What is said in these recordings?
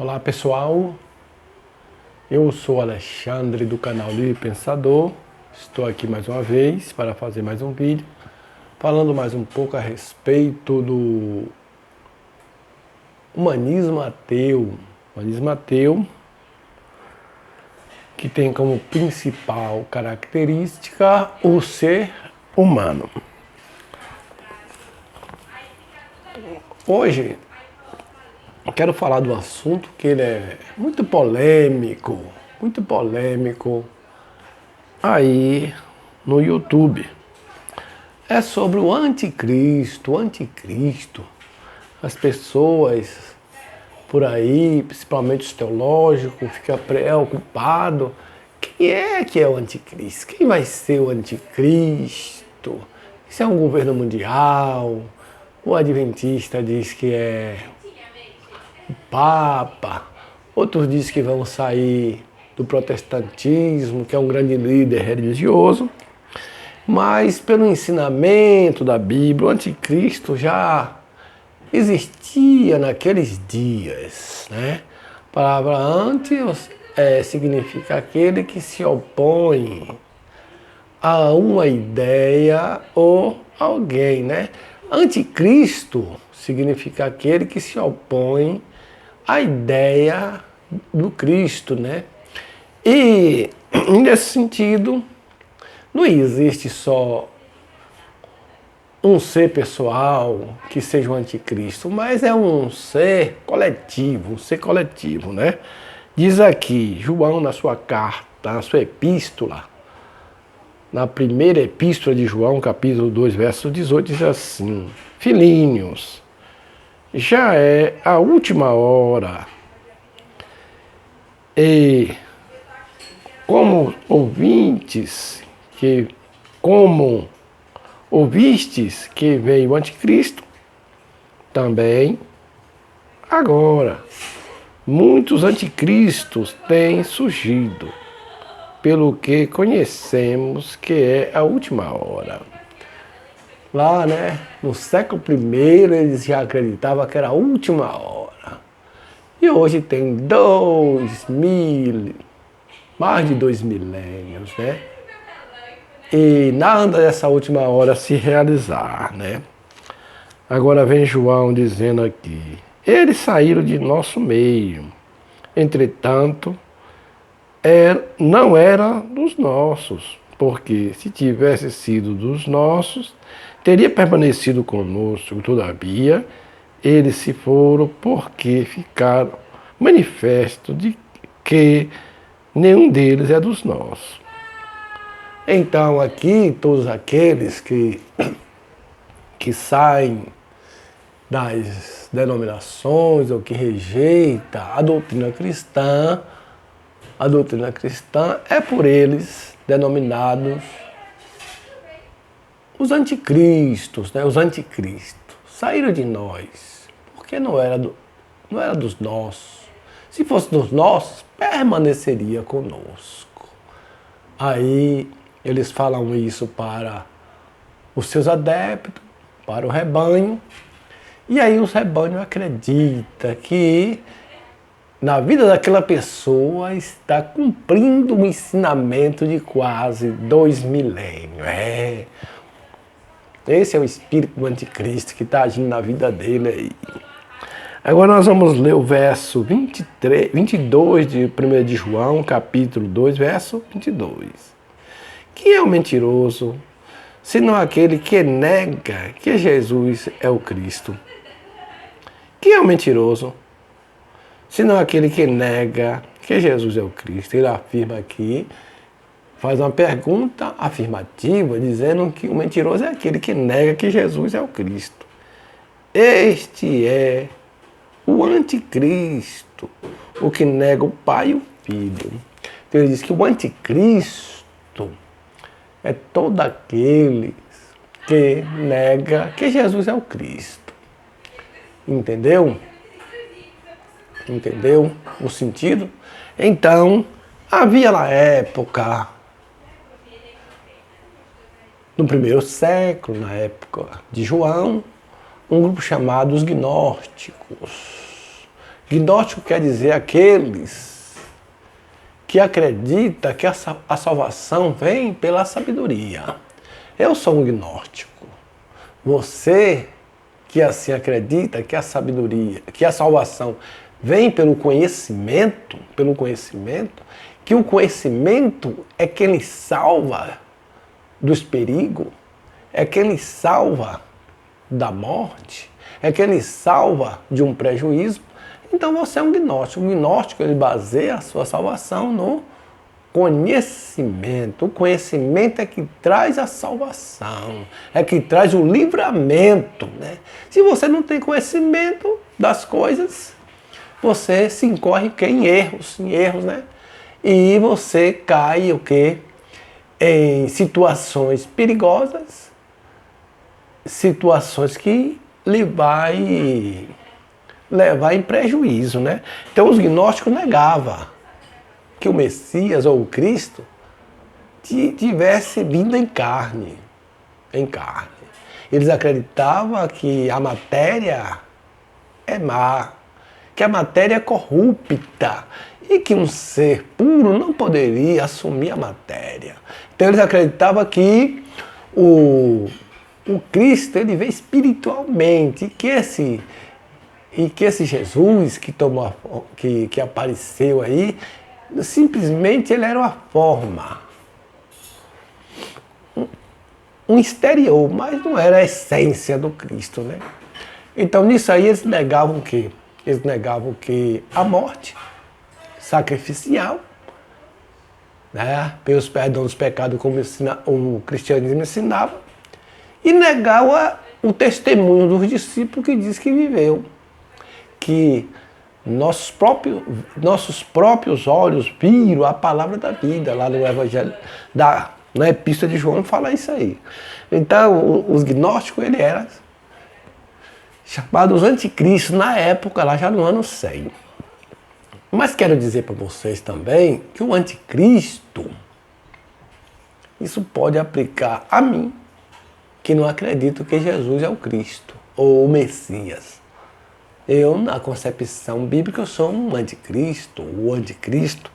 Olá pessoal, eu sou Alexandre do canal Livre Pensador. Estou aqui mais uma vez para fazer mais um vídeo falando mais um pouco a respeito do humanismo ateu. Humanismo ateu que tem como principal característica o ser humano. Hoje eu quero falar do assunto que ele é muito polêmico aí no YouTube. É sobre o anticristo, As pessoas por aí, principalmente os teológicos, ficam preocupados. Quem é que é o anticristo? Quem vai ser o anticristo? Isso é um governo mundial? O adventista diz que é o Papa. Outros dizem que vão sair do protestantismo, que é um grande líder religioso. Mas pelo ensinamento da Bíblia, o anticristo já existia naqueles dias, né? A palavra antes significa aquele que se opõe a uma ideia ou alguém, né? Anticristo significa aquele que se opõe à ideia do Cristo, né? E nesse sentido, não existe só um ser pessoal que seja o anticristo, mas é um ser coletivo, né? Diz aqui, João na sua carta, na sua epístola, na primeira epístola de João, capítulo 2, verso 18, diz assim: Filhinhos, já é a última hora, e como ouvistes que veio o anticristo, também agora muitos anticristos têm surgido, pelo que conhecemos que é a última hora. Lá, né, no século I, eles já acreditavam que era a última hora. E hoje tem mais de 2 milênios, né? E nada dessa última hora se realizar, né? Agora vem João dizendo aqui: eles saíram de nosso meio, entretanto, não era dos nossos, porque se tivesse sido dos nossos, teria permanecido conosco. Todavia, eles se foram porque ficaram manifesto de que nenhum deles é dos nossos. Então aqui, todos aqueles que saem das denominações ou que rejeita a doutrina cristã é por eles denominados os anticristos, né? Os anticristos saíram de nós, porque não era dos nossos. Se fosse dos nossos, permaneceria conosco. Aí eles falam isso para os seus adeptos, para o rebanho, e aí os rebanhos acreditam que na vida daquela pessoa está cumprindo um ensinamento de quase 2 milênios. Esse é o espírito do anticristo que está agindo na vida dele aí. Agora nós vamos ler o verso 22 de 1 de João, capítulo 2, verso 22. Quem é o mentiroso, senão aquele que nega que Jesus é o Cristo? Quem é o mentiroso, senão aquele que nega que Jesus é o Cristo? Ele afirma aqui, faz uma pergunta afirmativa, dizendo que o mentiroso é aquele que nega que Jesus é o Cristo. Este é o anticristo, o que nega o Pai e o Filho. Então ele diz que o anticristo é todo aquele que nega que Jesus é o Cristo. Entendeu? Entendeu o sentido? Então, havia na época, no primeiro século, na época de João, um grupo chamado os gnósticos. Gnóstico quer dizer aqueles que acreditam que a salvação vem pela sabedoria. Eu sou um gnóstico. Você que assim acredita que a sabedoria, que a salvação vem pelo conhecimento, que o conhecimento é quem lhe salva dos perigos, é quem lhe salva da morte, é quem lhe salva de um prejuízo. Então você é um gnóstico. O gnóstico ele baseia a sua salvação no conhecimento. O conhecimento é que traz a salvação, é que traz o livramento, né? Se você não tem conhecimento das coisas, você se incorre em erros, né? E você cai o quê? Em situações perigosas, situações que lhe vai levar em prejuízo, né? Então os gnósticos negavam que o Messias ou o Cristo tivesse vindo em carne. Eles acreditavam que a matéria é má, que a matéria é corrupta e que um ser puro não poderia assumir a matéria. Então eles acreditavam que o Cristo ele veio espiritualmente e que esse Jesus que apareceu aí, simplesmente ele era uma forma, um exterior, mas não era a essência do Cristo, né? Então nisso aí eles negavam o quê? Eles negavam que a morte sacrificial, né, pelos perdão dos pecados, como o cristianismo ensinava, e negava o testemunho dos discípulos que diz que viveu, que nossos próprios olhos viram a palavra da vida, lá no Evangelho, na Epístola de João fala isso aí. Então, os gnósticos, ele eram chamados anticristos na época, lá já no ano 100. Mas quero dizer para vocês também que o anticristo, isso pode aplicar a mim, que não acredito que Jesus é o Cristo, ou o Messias. Eu, na concepção bíblica, eu sou um anticristo, o anticristo.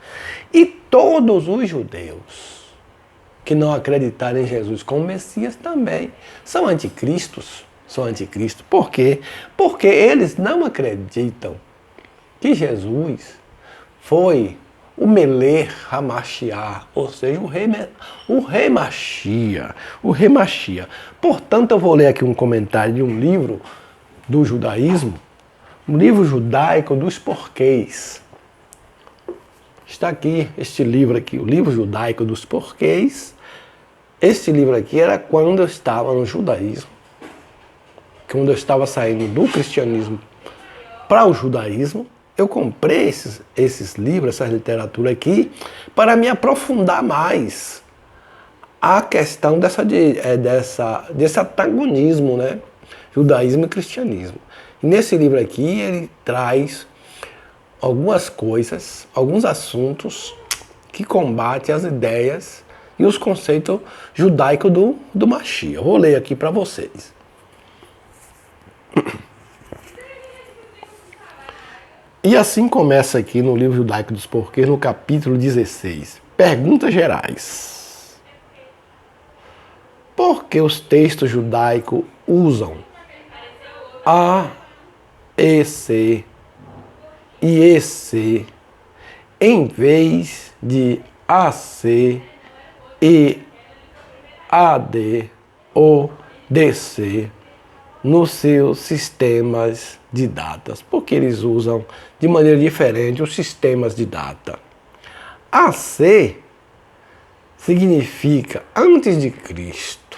E todos os judeus que não acreditaram em Jesus como Messias também são anticristos. Por quê? Porque eles não acreditam que Jesus foi o Melech HaMashiach, ou seja, o rei Mashiach. Portanto, eu vou ler aqui um comentário de um livro do judaísmo, um livro judaico dos porquês. Está aqui este livro aqui, o livro judaico dos porquês. Este livro aqui era quando eu estava no judaísmo, quando eu estava saindo do cristianismo para o judaísmo. Eu comprei esses livros, essa literatura aqui, para me aprofundar mais a questão desse antagonismo, né? Judaísmo e cristianismo. E nesse livro aqui ele traz algumas coisas, alguns assuntos que combatem as ideias e os conceitos judaicos do Mashiach. Eu vou ler aqui para vocês. E assim começa aqui no livro judaico dos porquês, no capítulo 16. Perguntas gerais. Por que os textos judaicos usam A, E, C e EC em vez de AC, E, AD ou DC nos seus sistemas de datas? Porque eles usam de maneira diferente os sistemas de data. AC significa antes de Cristo.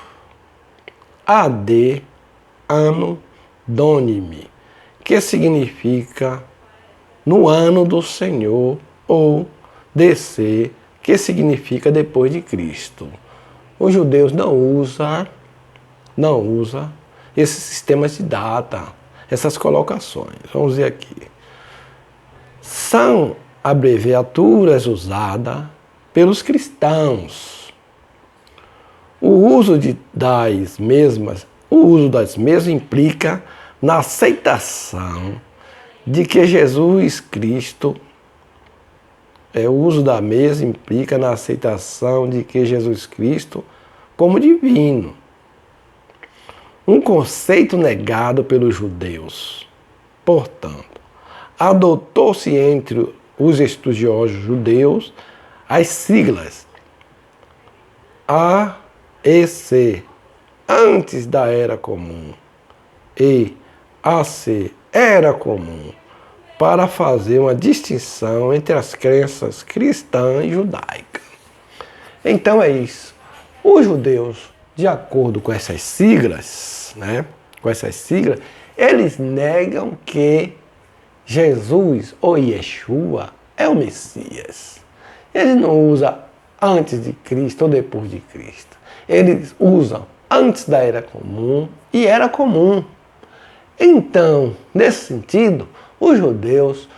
AD, Anno Domini, que significa no ano do Senhor, ou DC, que significa depois de Cristo. Os judeus não usam esses sistemas de data, essas colocações. Vamos ver aqui. São abreviaturas usadas pelos cristãos. O uso das mesmas implica na aceitação de que Jesus Cristo, o uso da mesa implica na aceitação de que Jesus Cristo como divino. Um conceito negado pelos judeus. Portanto, adotou-se entre os estudiosos judeus as siglas A e C, antes da Era Comum, e AC, Era Comum, para fazer uma distinção entre as crenças cristã e judaica. Então é isso. Os judeus, de acordo com essas siglas, eles negam que Jesus ou Yeshua é o Messias. Eles não usam antes de Cristo ou depois de Cristo. Eles usam antes da Era Comum e Era Comum. Então, nesse sentido, os judeus,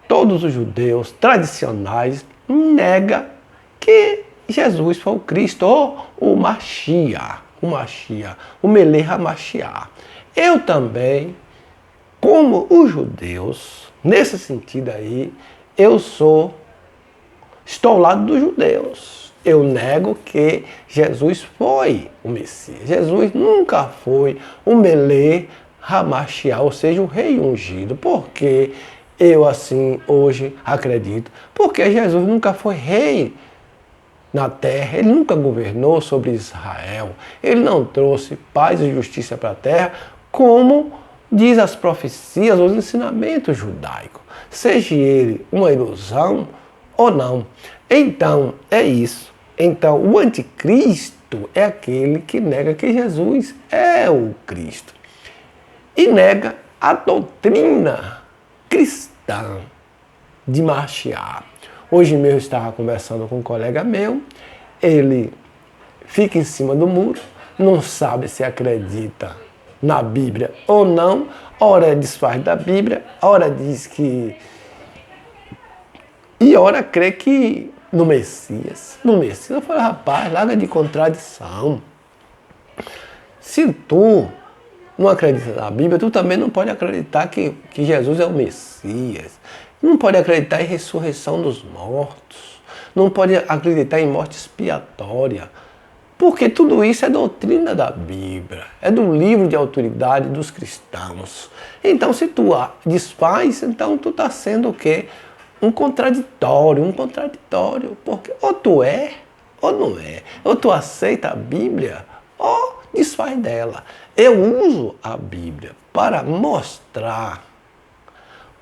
todos os judeus tradicionais, negam que Jesus foi o Cristo ou o Mashiach, o Melech HaMashiach. Eu também, como os judeus, nesse sentido aí, estou ao lado dos judeus. Eu nego que Jesus foi o Messias. Jesus nunca foi o Melech HaMashiach, ou seja, o rei ungido. Por que eu assim hoje acredito? Porque Jesus nunca foi rei na terra, ele nunca governou sobre Israel, ele não trouxe paz e justiça para a terra, como diz as profecias, os ensinamentos judaicos, seja ele uma ilusão ou não. Então, é isso. Então, o anticristo é aquele que nega que Jesus é o Cristo e nega a doutrina cristã de Mashiach. Hoje mesmo eu estava conversando com um colega meu, ele fica em cima do muro, não sabe se acredita na Bíblia ou não, ora desfaz da Bíblia, ora diz que... e ora crê que no Messias. Eu falei, rapaz, larga de contradição. Se tu não acredita na Bíblia, tu também não pode acreditar que Jesus é o Messias. Não pode acreditar em ressurreição dos mortos. Não pode acreditar em morte expiatória. Porque tudo isso é doutrina da Bíblia. É do livro de autoridade dos cristãos. Então, se tu desfaz, então tu está sendo o quê? Um contraditório. Porque ou tu é, ou não é. Ou tu aceita a Bíblia, ou desfaz dela. Eu uso a Bíblia para mostrar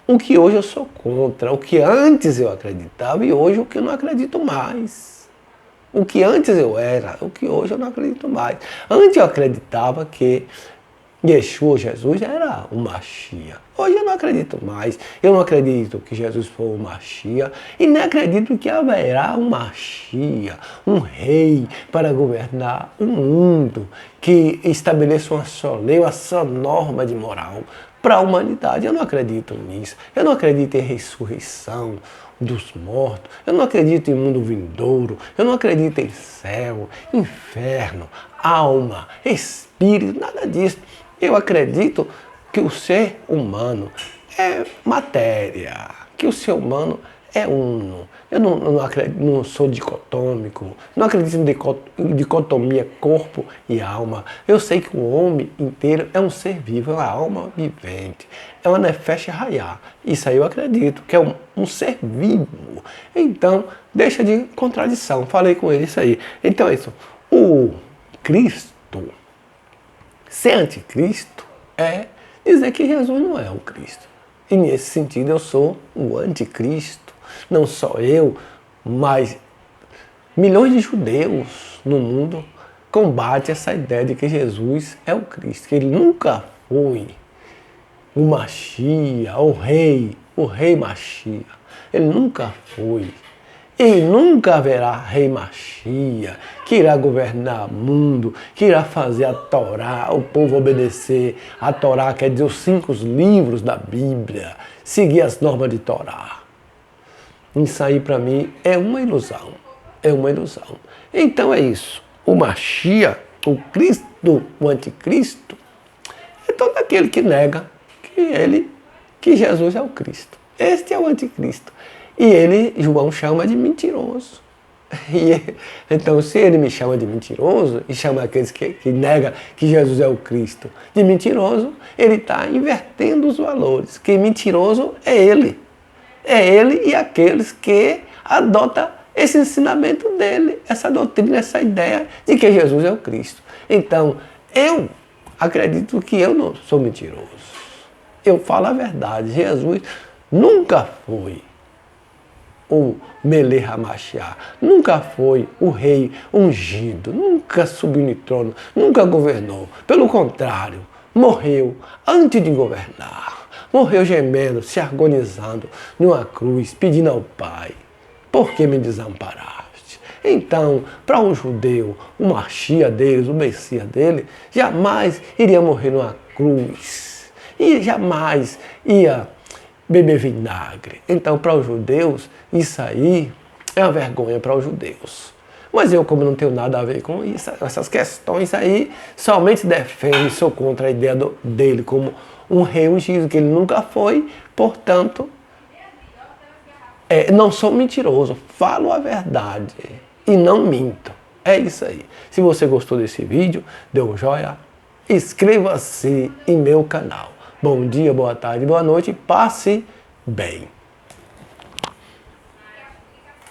o que hoje eu sou contra, o que antes eu acreditava e hoje o que eu não acredito mais. O que antes eu era, o que hoje eu não acredito mais. Antes eu acreditava que Yeshua, Jesus, era o Mashiach. Hoje eu não acredito mais. Eu não acredito que Jesus foi o Mashiach e nem acredito que haverá um Mashiach, um rei para governar o mundo, que estabeleça uma só lei, uma só norma de moral para a humanidade. Eu não acredito nisso. Eu não acredito em ressurreição dos mortos. Eu não acredito em mundo vindouro. Eu não acredito em céu, inferno, alma, espírito, nada disso. Eu acredito que o ser humano é matéria, que o ser humano é uno. Eu não sou dicotômico, não acredito em dicotomia corpo e alma. Eu sei que o homem inteiro é um ser vivo, é uma alma vivente, é uma nefesh hayá. Isso aí eu acredito, que é um ser vivo. Então, deixa de contradição. Falei com ele isso aí. Então é isso. O Cristo, ser anticristo, é dizer que Jesus não é o Cristo. E nesse sentido eu sou o anticristo. Não só eu, mas milhões de judeus no mundo combatem essa ideia de que Jesus é o Cristo, que ele nunca foi o Mashiach, o rei Mashiach. Ele nunca foi. E nunca haverá rei Mashiach que irá governar o mundo, que irá fazer a Torá, o povo obedecer a Torá, quer dizer, os 5 livros da Bíblia, seguir as normas de Torá. Isso aí para mim é uma ilusão. É uma ilusão. Então é isso. O Mashiach, o Cristo, o anticristo, é todo aquele que nega que ele que Jesus é o Cristo. Este é o anticristo. E ele, João, chama de mentiroso. Então, se ele me chama de mentiroso e chama aqueles que negam que Jesus é o Cristo de mentiroso, ele está invertendo os valores. Que mentiroso é ele. É ele e aqueles que adotam esse ensinamento dele, essa doutrina, essa ideia de que Jesus é o Cristo. Então, eu acredito que eu não sou mentiroso. Eu falo a verdade. Jesus nunca foi o Melech HaMashiach, nunca foi o rei ungido, nunca subiu no trono, nunca governou. Pelo contrário, morreu antes de governar. Morreu gemendo, se agonizando numa cruz, pedindo ao Pai: por que me desamparaste? Então, para um judeu, o Mashiach deles, o Messias dele, jamais iria morrer numa cruz. E jamais ia beber vinagre. Então, para os judeus, isso aí é uma vergonha para os judeus. Mas eu, como não tenho nada a ver com isso, essas questões aí, somente defendo e sou contra a ideia dele como um rei ungido, que ele nunca foi, portanto, não sou mentiroso, falo a verdade e não minto. É isso aí. Se você gostou desse vídeo, dê um joinha, inscreva-se em meu canal. Bom dia, boa tarde, boa noite, passe bem.